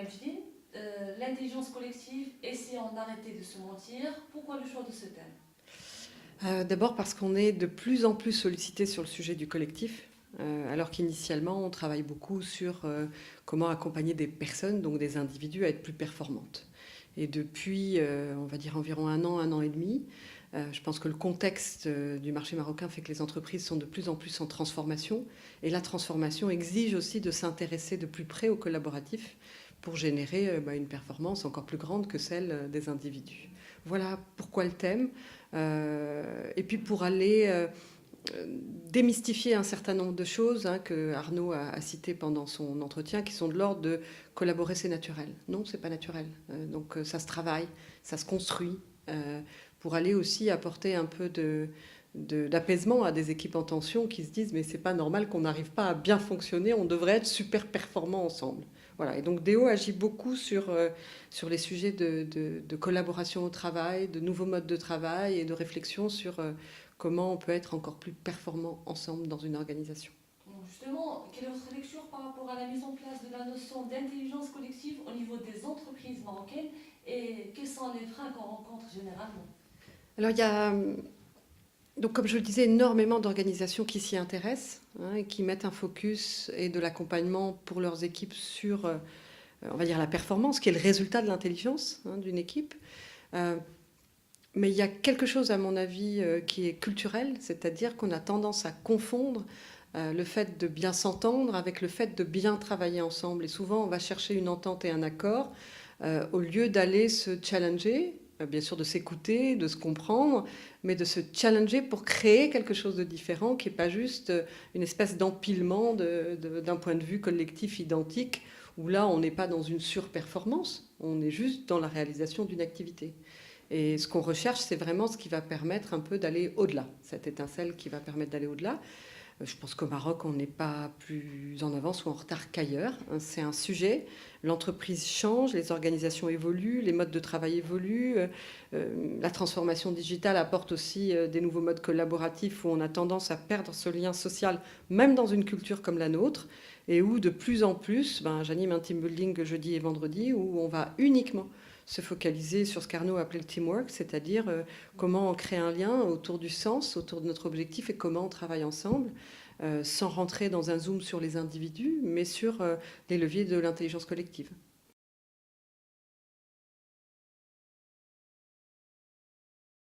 Majdi, l'intelligence collective, essayons d'arrêter de se mentir. Pourquoi le choix de ce thème? D'abord parce qu'on est de plus en plus sollicité sur le sujet du collectif, alors qu'initialement on travaille beaucoup sur comment accompagner des personnes, donc des individus, à être plus performantes. Et depuis, on va dire environ un an et demi, je pense que le contexte du marché marocain fait que les entreprises sont de plus en plus en transformation. Et la transformation exige aussi de s'intéresser de plus près au collaboratif pour générer une performance encore plus grande que celle des individus. Voilà pourquoi le thème. Et puis pour aller démystifier un certain nombre de choses que Arnaud a citées pendant son entretien, qui sont de l'ordre de collaborer, c'est naturel. Non, c'est pas naturel. Donc ça se travaille, ça se construit, pour aller aussi apporter un peu d'apaisement à des équipes en tension qui se disent mais c'est pas normal qu'on n'arrive pas à bien fonctionner, on devrait être super performants ensemble. Voilà. Et donc Déo agit beaucoup sur les sujets de collaboration au travail, de nouveaux modes de travail et de réflexion sur comment on peut être encore plus performant ensemble dans une organisation. Justement, quelle est votre lecture par rapport à la mise en place de la notion d'intelligence collective au niveau des entreprises marocaines et quels sont les freins qu'on rencontre généralement? Alors il y a, donc, comme je le disais, énormément d'organisations qui s'y intéressent et qui mettent un focus et de l'accompagnement pour leurs équipes sur, on va dire, la performance, qui est le résultat de l'intelligence d'une équipe. Mais il y a quelque chose, à mon avis, qui est culturel, c'est-à-dire qu'on a tendance à confondre le fait de bien s'entendre avec le fait de bien travailler ensemble. Et souvent, on va chercher une entente et un accord au lieu d'aller se challenger, bien sûr de s'écouter, de se comprendre, mais de se challenger pour créer quelque chose de différent, qui n'est pas juste une espèce d'empilement d'un point de vue collectif identique, où là, on n'est pas dans une surperformance, on est juste dans la réalisation d'une activité. Et ce qu'on recherche, c'est vraiment ce qui va permettre un peu d'aller au-delà, cette étincelle qui va permettre d'aller au-delà. Je pense qu'au Maroc, on n'est pas plus en avance ou en retard qu'ailleurs. C'est un sujet. L'entreprise change, les organisations évoluent, les modes de travail évoluent. La transformation digitale apporte aussi des nouveaux modes collaboratifs où on a tendance à perdre ce lien social, même dans une culture comme la nôtre, et où de plus en plus, j'anime un team building jeudi et vendredi, où on va uniquement se focaliser sur ce qu'Arnaud appelait le teamwork, c'est-à-dire comment on crée un lien autour du sens, autour de notre objectif et comment on travaille ensemble, sans rentrer dans un zoom sur les individus, mais sur les leviers de l'intelligence collective.